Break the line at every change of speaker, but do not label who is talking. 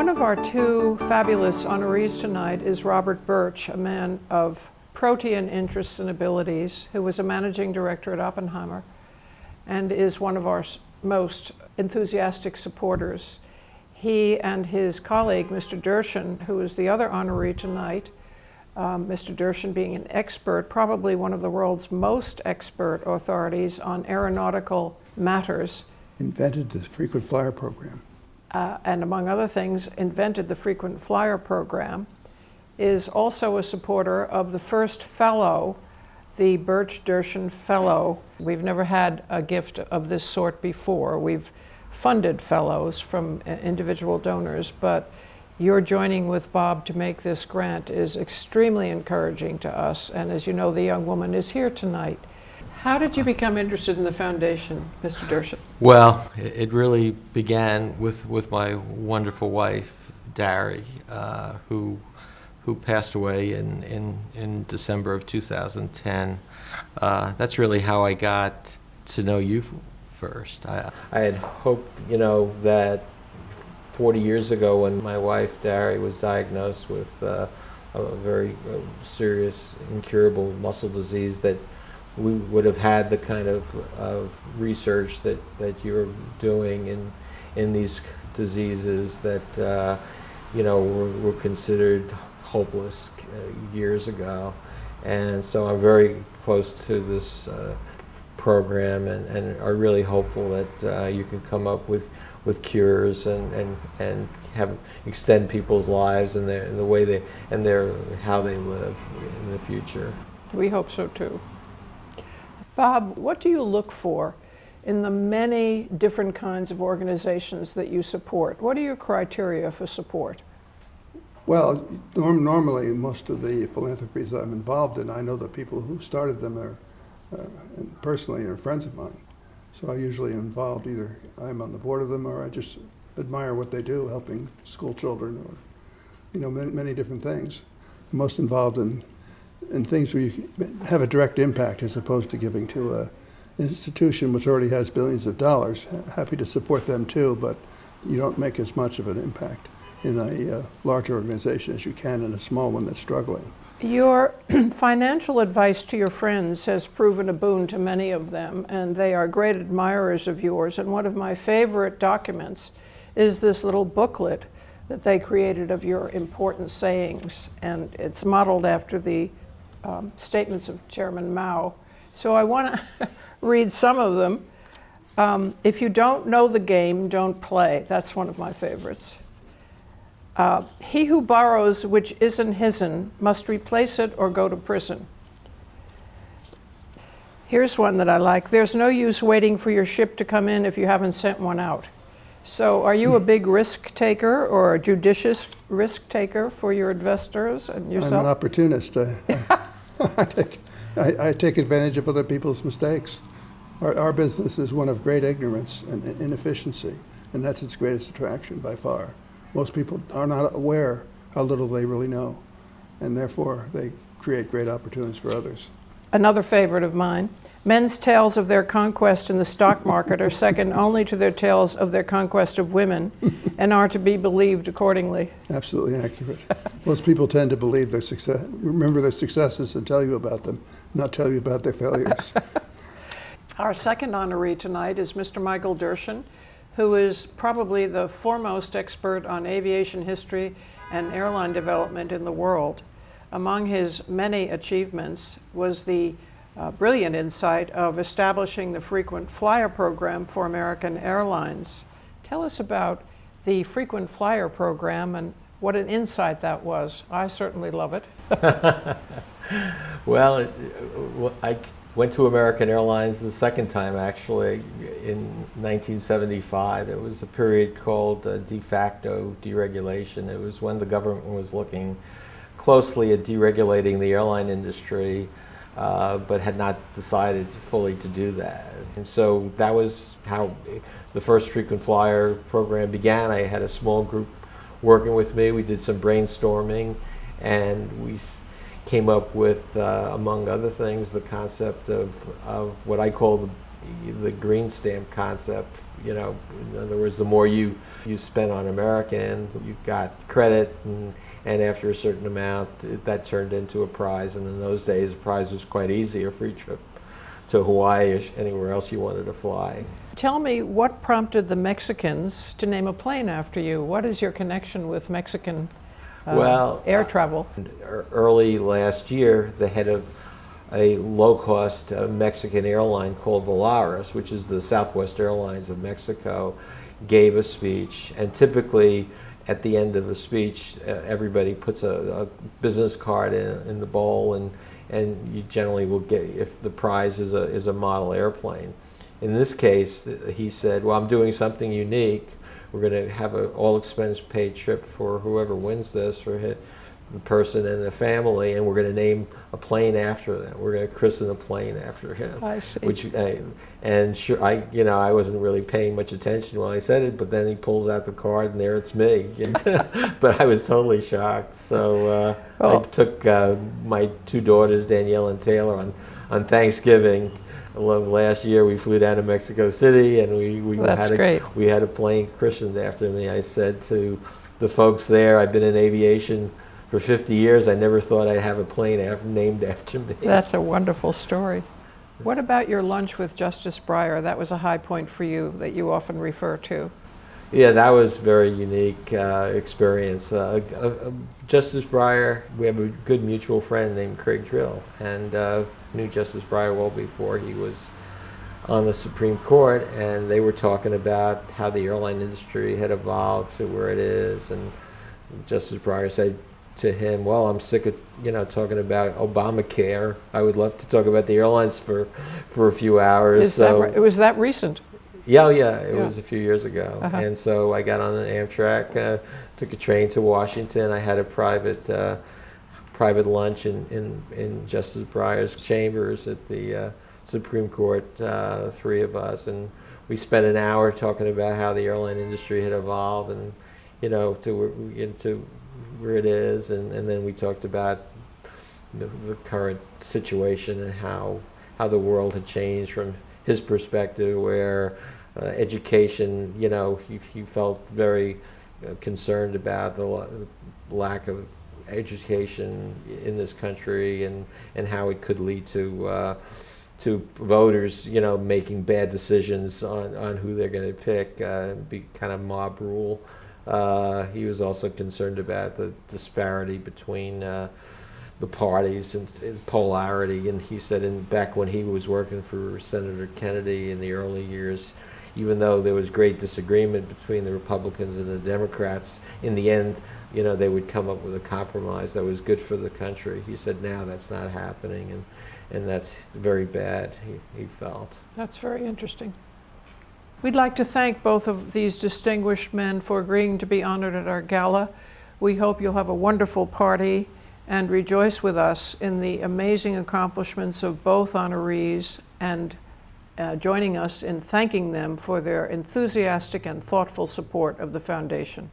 One of our two fabulous honorees tonight is Robert Birch, a man of protean interests and abilities, who was a managing director at Oppenheimer and is one of our most enthusiastic supporters. He and his colleague, Mr. Dershan, who is the other honoree tonight, Mr. Dershan being an expert, probably one of the world's most expert authorities on aeronautical matters.
Invented the frequent flyer program.
And among other things, invented the frequent flyer program, is also a supporter of the first fellow, the Birch-Dershan Fellow. We've never had a gift of this sort before. We've funded fellows from individual donors, but your joining with Bob to make this grant is extremely encouraging to us. And as you know, the young woman is here tonight. How did you become interested in the foundation, Mr. Dershan?
Well, it really began with my wonderful wife, Dari, who passed away in December of 2010. That's really how I got to know you first. I had hoped, that 40 years ago when my wife, Dari, was diagnosed with a very serious, incurable muscle disease, that we would have had the kind of research that you're doing in these diseases that were considered hopeless years ago. And so I'm very close to this program and are really hopeful that you can come up with cures and extend people's lives and the way how they live in the future.
We hope so too. Bob, what do you look for in the many different kinds of organizations that you support? What are your criteria for support?
Well, normally most of the philanthropies I'm involved in, I know the people who started them are personally are friends of mine. So I usually am involved, either I'm on the board of them or I just admire what they do, helping school children or, many different things. I'm most involved in things where you have a direct impact as opposed to giving to an institution which already has billions of dollars. Happy to support them too, but you don't make as much of an impact in a large organization as you can in a small one that's struggling.
Your financial advice to your friends has proven a boon to many of them, and they are great admirers of yours. And one of my favorite documents is this little booklet that they created of your important sayings, and it's modeled after the statements of Chairman Mao. So I want to read some of them. If you don't know the game, don't play. That's one of my favorites. He who borrows which isn't his'n must replace it or go to prison. Here's one that I like. There's no use waiting for your ship to come in if you haven't sent one out. So are you a big risk taker or a judicious risk taker for your investors and yourself?
I'm an opportunist. I take advantage of other people's mistakes. Our business is one of great ignorance and inefficiency, and that's its greatest attraction by far. Most people are not aware how little they really know, and therefore they create great opportunities for others.
Another favorite of mine. Men's tales of their conquest in the stock market are second only to their tales of their conquest of women and are to be believed accordingly.
Absolutely accurate. Most people tend to believe their success, remember their successes and tell you about them, not tell you about their failures.
Our second honoree tonight is Mr. Michael Dershan, who is probably the foremost expert on aviation history and airline development in the world. Among his many achievements was the brilliant insight of establishing the frequent flyer program for American Airlines. Tell us about the frequent flyer program and what an insight that was. I certainly love it.
Well, I went to American Airlines the second time, actually, in 1975. It was a period called de facto deregulation. It was when the government was looking closely at deregulating the airline industry, but had not decided fully to do that. And so that was how the first frequent flyer program began. I had a small group working with me. We did some brainstorming, and we came up with, among other things, the concept of what I call the green stamp concept. You know, in other words, the more you spent on American, you got credit, and after a certain amount, that turned into a prize. And in those days, a prize was quite easy, a free trip to Hawaii or anywhere else you wanted to fly.
Tell me, what prompted the Mexicans to name a plane after you? What is your connection with Mexican air travel?
Early last year, the head of a low-cost Mexican airline called Volaris, which is the Southwest Airlines of Mexico, gave a speech. And typically, at the end of a speech, everybody puts a business card in the bowl, and you generally will get, if the prize is a model airplane. In this case, he said, well, I'm doing something unique. We're going to have an all-expense-paid trip for whoever wins this, for the person and the family, and we're going to name a plane after them. We're going to christen a plane after him.
I see.
And sure, I wasn't really paying much attention while I said it, but then he pulls out the card, and there it's me. But I was totally shocked. So I took my two daughters, Danielle and Taylor, on Thanksgiving. Last year we flew down to Mexico City, and we had a plane christened after me. I said to the folks there, I've been in aviation for 50 years. I never thought I'd have a plane named after me.
That's a wonderful story. What about your lunch with Justice Breyer? That was a high point for you that you often refer to.
Yeah, that was a very unique experience. Justice Breyer, we have a good mutual friend named Craig Drill, and knew Justice Breyer well before he was on the Supreme Court, and they were talking about how the airline industry had evolved to where it is, and Justice Breyer said to him, well, I'm sick of talking about Obamacare. I would love to talk about the airlines for a few hours.
Was that recent?
Yeah, it was a few years ago. And so I got on an Amtrak, took a train to Washington. I had a private lunch in Justice Breyer's chambers at the Supreme Court, three of us, and we spent an hour talking about how the airline industry had evolved, and to where it is, and then we talked about the current situation and how the world had changed from his perspective, where education, he felt very concerned about the lack of education in this country, and how it could lead to voters, making bad decisions on who they're going to pick, be kind of mob rule. He was also concerned about the disparity between the parties and polarity, and he said back when he was working for Senator Kennedy in the early years, even though there was great disagreement between the Republicans and the Democrats, in the end, they would come up with a compromise that was good for the country. He said now that's not happening, and that's very bad, he felt.
That's very interesting. We'd like to thank both of these distinguished men for agreeing to be honored at our gala. We hope you'll have a wonderful party and rejoice with us in the amazing accomplishments of both honorees, and joining us in thanking them for their enthusiastic and thoughtful support of the foundation.